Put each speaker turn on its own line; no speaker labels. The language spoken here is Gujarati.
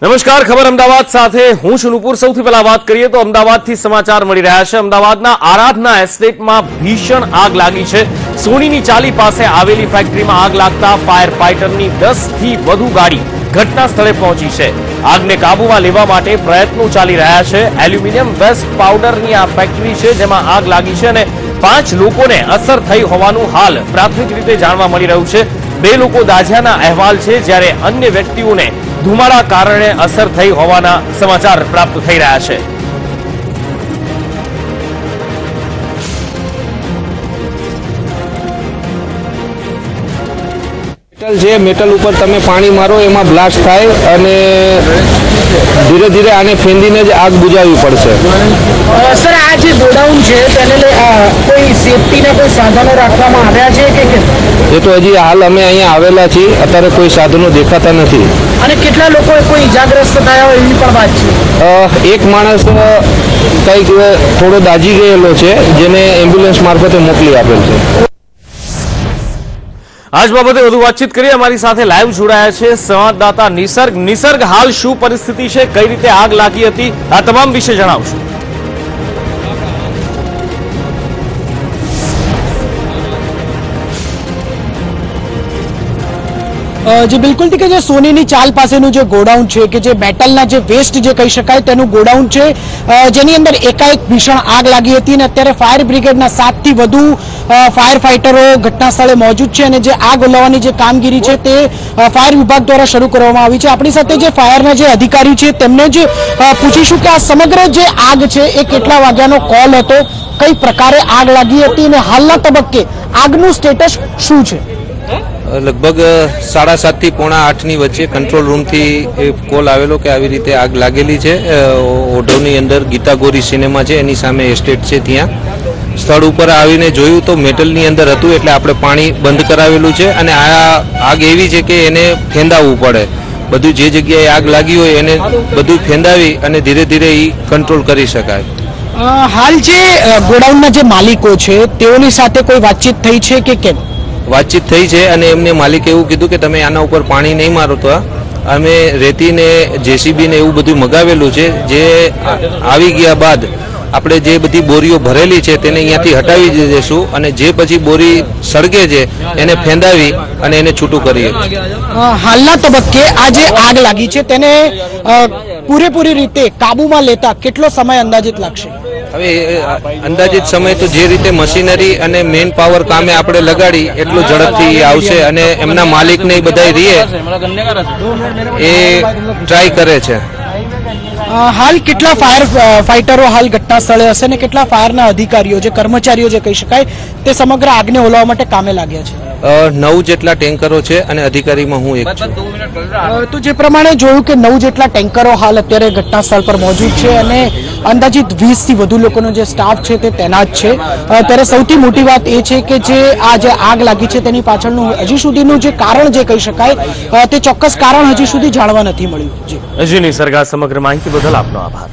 નમસ્કાર, ખબર અમદાવાદ સાથે હું છું નુપુર। સૌથી પહેલા વાત કરીએ તો અમદાવાદથી સમાચાર મળી રહ્યા છે। અમદાવાદના આરાધના એસ્ટેટમાં ભીષણ આગ લાગી છે। સોનીની ચાલી પાસે આવેલી ફેક્ટરીમાં આગ લાગતા ફાયર ફાઇટરની 10 થી વધુ ગાડી ઘટના સ્થળે પહોંચી છે। આગને કાબૂમાં લેવા માટે પ્રયત્નો ચાલી રહ્યા છે। એલ્યુમિનિયમ વેસ્ટ પાવડરની આ ફેક્ટરી છે જેમાં આગ લાગી છે અને 5 લોકોને અસર થઈ હોવાનું હાલ પ્રાથમિક રીતે જાણવા મળી રહ્યું છે। 2 લોકો દાઝ્યાના અહેવાલ છે જ્યારે અન્ય વ્યક્તિઓને ધુમાડા કારણે અસર થઈ હોવાના સમાચાર પ્રાપ્ત થઈ રહ્યા છે।
मेटल ऊपर तमे पानी मारो एमां ब्लास्ट थाय अने धीरे धीरे आने फेंदीने ज आग बुझावी पड़शे।
सर आ जे गोडाउन छे तेने कोई सेफ्टीना कोई साधनो राखवामां आव्या छे के
ए तो हजी हाल अमे अहींया आवेला छीए, अत्यारे कोई साधनो देखाता नथी
अने केटला लोको कोई इजाग्रस्त थया होय एनी पण वात छे।
एक माणस कंईक थोड़ो दाजी गयेलो छे जेने एम्ब्युलन्स मार्फते मोकली आपेल छे।
आज बाबते વધુ વાતચીત કરીએ। અમારી સાથે લાઈવ જોડાયા છે સંવાદદાતા નિસર્ગ। નિસર્ગ, હાલ શું પરિસ્થિતિ છે, કઈ રીતે આગ લાગી હતી, આ તમામ વિશે જણાવશો।
जी बिल्कुल ठीक है। सोनी चाल पासेनु जो गोडाउन है कि मेटलना जो वेस्ट जो कही शकाय तेनु गोडाउन है जेनी अंदर एकाएक भीषण आग लगी थी। अत्यारे फायर ब्रिगेडना 7 થી વધુ फायर फाइटरो घटना स्थले मौजूद है और आग ओलवવાની જે કામગીરી છે તે फायर विभाग द्वारा शुरू કરવામાં આવી છે। આપણી સાથે જે ફાયરના જે અધિકારી છે તેમને જ પૂછીશું કે આ સમગ્ર જે આગ છે એ કેટલા વાગ્યાનો કોલ હતો, કઈ પ્રકારે આગ લાગી હતી અને હાલના તબક્કે આગનું સ્ટેટસ શું છે।
लगभग 7:30 થી 7:45 वच्चे कंट्रोल रूम थी कॉल आवेलो के आवी रीते आग लागेली छे। ओढवनी अंदर गीता गोरी सिनेमा छे एनी सामे एस्टेट छे, त्यां स्थळ उपर आवीने जोयुं तो मेटलनी अंदर हतुं एटले आपणे पाणी बंध करावेલું છે અને આ આગ એવી છે કે એને ફેંદાવવું પડે। બધું જે જગ્યાએ આગ લાગી હોય એને બધું ફેંદાવી અને ધીરે ધીરે ઈ કંટ્રોલ કરી શકાય।
હાલ જે ગોડાઉનના જે માલિકો છે તેઓની સાથે કોઈ વાતચીત થઈ છે કે કેમ?
वातचीत थई छे अने एमने मालिके एवुं कीधुं के तमे आना उपर पाणी नहीं मारो तो अमे रेती ने जेसीबी ने एवुं बधुं मगावेलुं छे। जे आवी गया बाद आपणे जे बधी बोरीओ भरेली छे तेने अहींयाथी हटावी देशुं अने जे पछी बोरी सळगे छे एने फेंदावी अने एने छूटुं करीए।
हालना तबक्के आ जे आग लागी छे तेने पूरेपूरी रीते काबूमां लेता केटलो समय अंदाजित लागशे?
હવે અંદાજિત સમય તો જે રીતે મશીનરી અને મેન પાવર કામે આપણે લગાડી એટલું ઝડપથી આવશે અને એમના માલિકને બધા રીએ એ ટ્રાય કરે છે।
हाल केटला फायर फाइटरो हाल घटना स्थळे हशे ने केटला फायरना अधिकारीओ जे कर्मचारीओ जे कही शकाय ते समग्र आगने ओलववा माटे कामे लाग्या छे?
9 જેટલા ટેન્કરો છે અને અધિકારીમાં હું એક છું।
તો જે પ્રમાણે જોયું કે 9 જેટલા ટેન્કરો હાલ અત્યારે ઘટના સ્થળ પર મોજૂદ છે અને અંદાજિત 20 થી વધુ લોકોનો જે સ્ટાફ છે તે તૈનાત છે। ત્યારે સૌથી મોટી વાત એ છે કે જે આ જે આગ લાગી છે તેની પાછળનું હજી સુધીનું જે કારણ જે કહી શકાય તે ચોક્કસ કારણ હજી સુધી જાણવા નથી મળ્યું। જી
નિસર્ગ, સમગ્ર માહિતી બદલ આપનો આભાર।